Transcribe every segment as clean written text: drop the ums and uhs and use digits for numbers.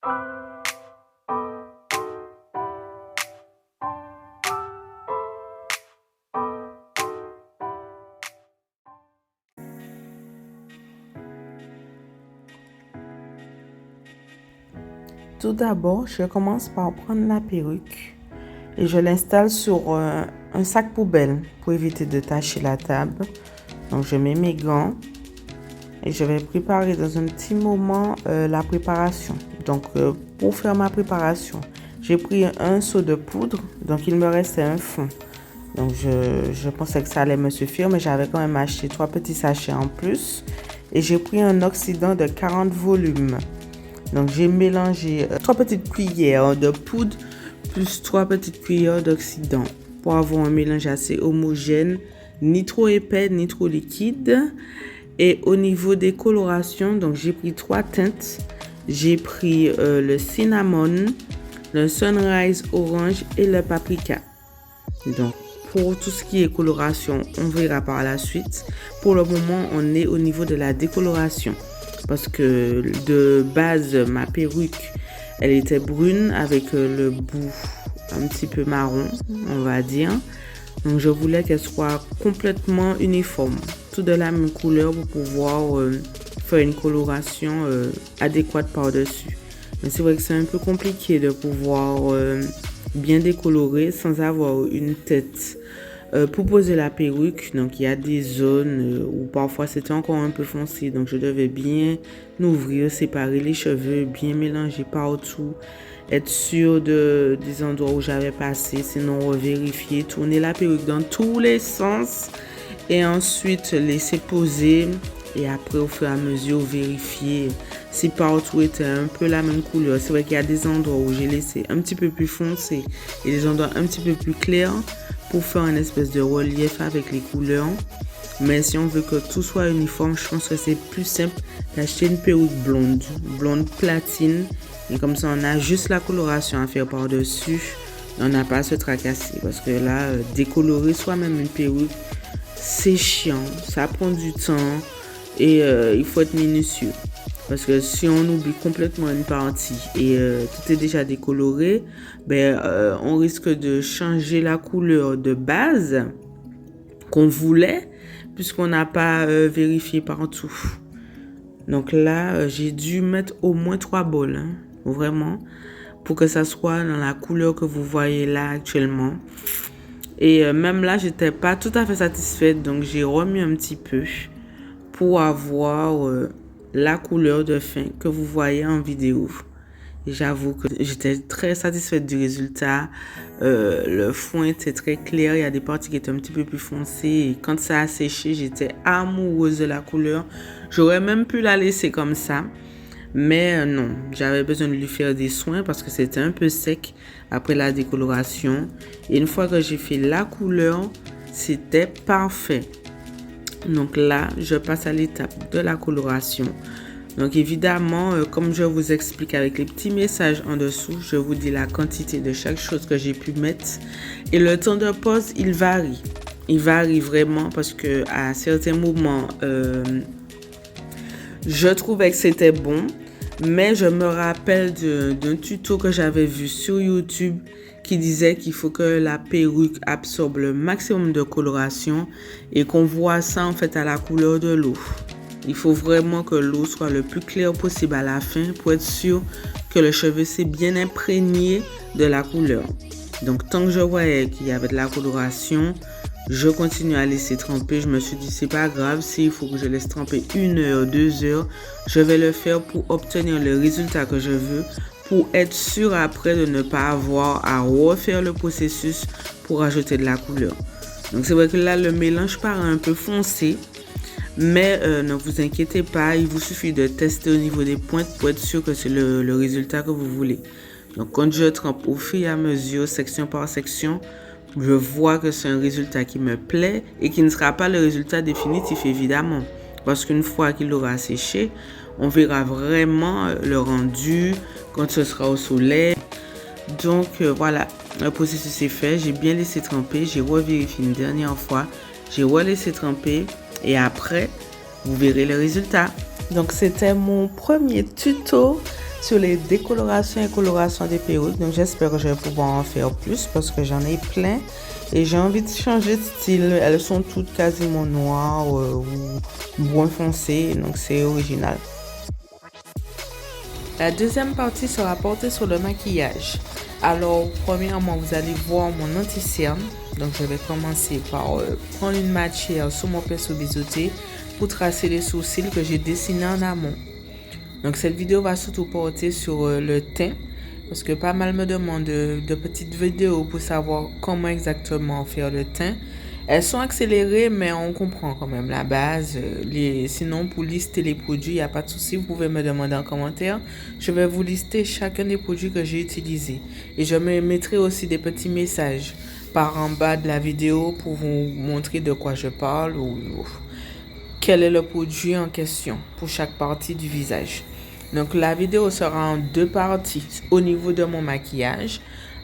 Tout d'abord, je commence par prendre la perruque et je l'installe sur un sac poubelle pour éviter de tacher la table. Donc, je mets mes gants et je vais préparer dans un petit moment la préparation. Donc, pour faire ma préparation, j'ai pris un seau de poudre, donc il me restait un fond. Donc, je pensais que ça allait me suffire, mais j'avais quand même acheté 3 petits sachets en plus. Et j'ai pris un oxydant de 40 volumes. Donc, j'ai mélangé 3 petites cuillères de poudre plus 3 petites cuillères d'oxydant pour avoir un mélange assez homogène, ni trop épais, ni trop liquide. Et au niveau des colorations, donc j'ai pris 3 teintes. J'ai pris le cinnamon, le sunrise orange et le paprika. Donc, pour tout ce qui est coloration, on verra par la suite. Pour le moment, on est au niveau de la décoloration. Parce que de base, ma perruque, elle était brune avec le bout un petit peu marron, on va dire. Donc, je voulais qu'elle soit complètement uniforme, tout de la même couleur pour pouvoir faire une coloration adéquate par-dessus. Mais c'est vrai que c'est un peu compliqué de pouvoir bien décolorer sans avoir une tête. Pour poser la perruque, donc il y a des zones où parfois c'était encore un peu foncé, donc je devais bien ouvrir, séparer les cheveux, bien mélanger partout, être sûr des endroits où j'avais passé, sinon revérifier, tourner la perruque dans tous les sens et ensuite laisser poser et après au fur et à mesure vérifier si partout était un peu la même couleur. C'est vrai qu'il y a des endroits où j'ai laissé un petit peu plus foncé et des endroits un petit peu plus clairs pour faire une espèce de relief avec les couleurs. Mais si on veut que tout soit uniforme, je pense que c'est plus simple d'acheter une perruque blonde platine. Et comme ça, on a juste la coloration à faire par-dessus. On n'a pas à se tracasser. Parce que là, décolorer soi-même une perruque, c'est chiant. Ça prend du temps. Et il faut être minutieux. Parce que si on oublie complètement une partie et tout est déjà décoloré, on risque de changer la couleur de base qu'on voulait puisqu'on n'a pas vérifié partout. Donc là, j'ai dû mettre au moins 3 bols, hein, vraiment, pour que ça soit dans la couleur que vous voyez là actuellement. Et même là, j'étais pas tout à fait satisfaite, donc j'ai remis un petit peu pour avoir la couleur de fin que vous voyez en vidéo. Et j'avoue que j'étais très satisfaite du résultat. Le fond était très clair. Il y a des parties qui étaient un petit peu plus foncées. Et quand ça a séché, j'étais amoureuse de la couleur. J'aurais même pu la laisser comme ça. Mais non, j'avais besoin de lui faire des soins parce que c'était un peu sec après la décoloration. Et une fois que j'ai fait la couleur, c'était parfait. Donc là, je passe à l'étape de la coloration. Donc évidemment, comme je vous explique avec les petits messages en dessous, je vous dis la quantité de chaque chose que j'ai pu mettre. Et le temps de pause, il varie. Il varie vraiment parce que à certains moments, je trouvais que c'était bon. Mais je me rappelle d'un tuto que j'avais vu sur YouTube qui disait qu'il faut que la perruque absorbe le maximum de coloration et qu'on voit ça en fait à la couleur de l'eau. Il faut vraiment que l'eau soit le plus claire possible à la fin pour être sûr que le cheveu s'est bien imprégné de la couleur. Donc tant que je voyais qu'il y avait de la coloration, je continue à laisser tremper. Je me suis dit c'est pas grave, s'il faut que je laisse tremper 1 heure, 2 heures, je vais le faire pour obtenir le résultat que je veux, pour être sûr après de ne pas avoir à refaire le processus pour ajouter de la couleur. Donc c'est vrai que là le mélange paraît un peu foncé, mais ne vous inquiétez pas, il vous suffit de tester au niveau des pointes pour être sûr que c'est le résultat que vous voulez. Donc quand je trempe au fur et à mesure, section par section, je vois que c'est un résultat qui me plaît et qui ne sera pas le résultat définitif évidemment. Parce qu'une fois qu'il aura séché, on verra vraiment le rendu quand ce sera au soleil. Donc voilà, le processus est fait. J'ai bien laissé tremper. J'ai revérifié une dernière fois. J'ai relaissé tremper et après, vous verrez le résultat. Donc c'était mon premier tuto sur les décolorations et colorations des perruques. Donc j'espère que je vais pouvoir en faire plus parce que j'en ai plein et j'ai envie de changer de style. Elles sont toutes quasiment noires ou brun foncé, donc c'est original. La deuxième partie sera portée sur le maquillage. Alors, premièrement, vous allez voir mon anti-cerne. Donc, je vais commencer par prendre une matière sur mon pinceau biseauté pour tracer les sourcils que j'ai dessinés en amont. Donc, cette vidéo va surtout porter sur le teint parce que pas mal me demandent de petites vidéos pour savoir comment exactement faire le teint. Elles sont accélérées, mais on comprend quand même la base. Sinon, pour lister les produits, il n'y a pas de souci. Vous pouvez me demander en commentaire. Je vais vous lister chacun des produits que j'ai utilisés. Et je me mettrai aussi des petits messages par en bas de la vidéo pour vous montrer de quoi je parle ou quel est le produit en question pour chaque partie du visage. Donc, la vidéo sera en deux parties au niveau de mon maquillage.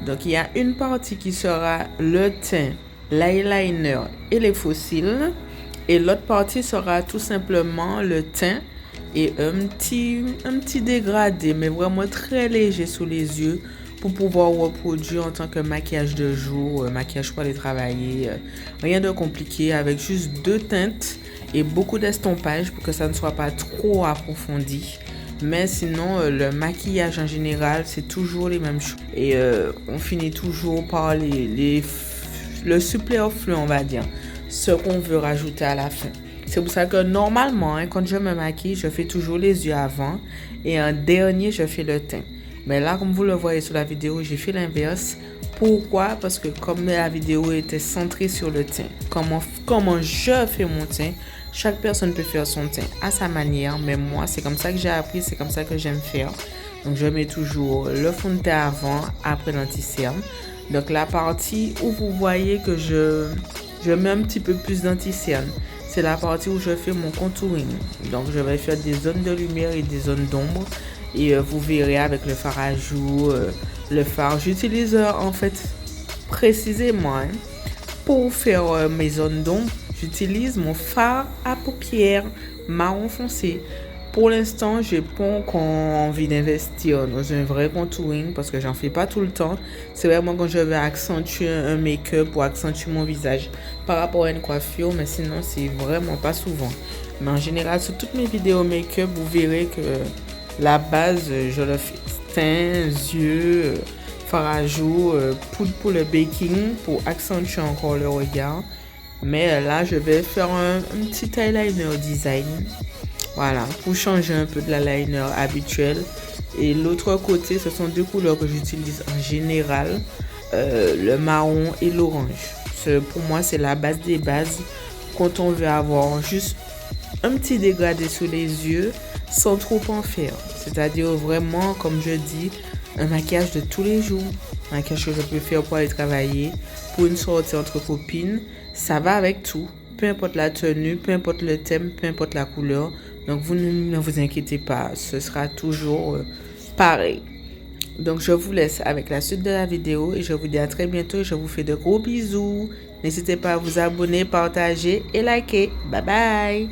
Donc, il y a une partie qui sera le teint, l'eyeliner et les faux cils. Et l'autre partie sera tout simplement le teint et un petit dégradé, mais vraiment très léger sous les yeux pour pouvoir reproduire en tant que maquillage de jour, maquillage pour aller travailler. Rien de compliqué avec juste deux teintes et beaucoup d'estompage pour que ça ne soit pas trop approfondi. Mais sinon, le maquillage en général, c'est toujours les mêmes choses. Et on finit toujours par le suppléant-fleu, on va dire. Ce qu'on veut rajouter à la fin. C'est pour ça que normalement, quand je me maquille, je fais toujours les yeux avant. Et en dernier, je fais le teint. Mais là, comme vous le voyez sur la vidéo, j'ai fait l'inverse. Pourquoi? Parce que comme la vidéo était centrée sur le teint, comment je fais mon teint, chaque personne peut faire son teint à sa manière, mais moi, c'est comme ça que j'ai appris, c'est comme ça que j'aime faire. Donc, je mets toujours le fond de teint avant, après l'anti-cerne. Donc, la partie où vous voyez que je mets un petit peu plus d'anti-cerne, c'est la partie où je fais mon contouring. Donc, je vais faire des zones de lumière et des zones d'ombre. Et vous verrez avec le fard à joues, le fard. J'utilise en fait précisément pour faire mes zones d'ombre. J'utilise mon fard à paupières marron foncé. Pour l'instant, j'ai pas encore envie d'investir dans un vrai contouring parce que j'en fais pas tout le temps. C'est vraiment quand je vais accentuer un make-up ou accentuer mon visage par rapport à une coiffure, mais sinon, c'est vraiment pas souvent. Mais en général, sur toutes mes vidéos make-up, vous verrez que la base, je le fais teint, yeux, fard à joues, poudre pour le baking pour accentuer encore le regard. Mais là, je vais faire un petit eyeliner design. Voilà, pour changer un peu de l'eyeliner habituel. Et l'autre côté, ce sont deux couleurs que j'utilise en général, le marron et l'orange. Pour moi, c'est la base des bases quand on veut avoir juste un petit dégradé sous les yeux sans trop en faire. C'est-à-dire vraiment, comme je dis, un maquillage de tous les jours. Un maquillage que je peux faire pour aller travailler, pour une sortie entre copines. Ça va avec tout. Peu importe la tenue, peu importe le thème, peu importe la couleur. Donc, vous ne vous inquiétez pas. Ce sera toujours pareil. Donc, je vous laisse avec la suite de la vidéo et je vous dis à très bientôt. Je vous fais de gros bisous. N'hésitez pas à vous abonner, partager et liker. Bye bye.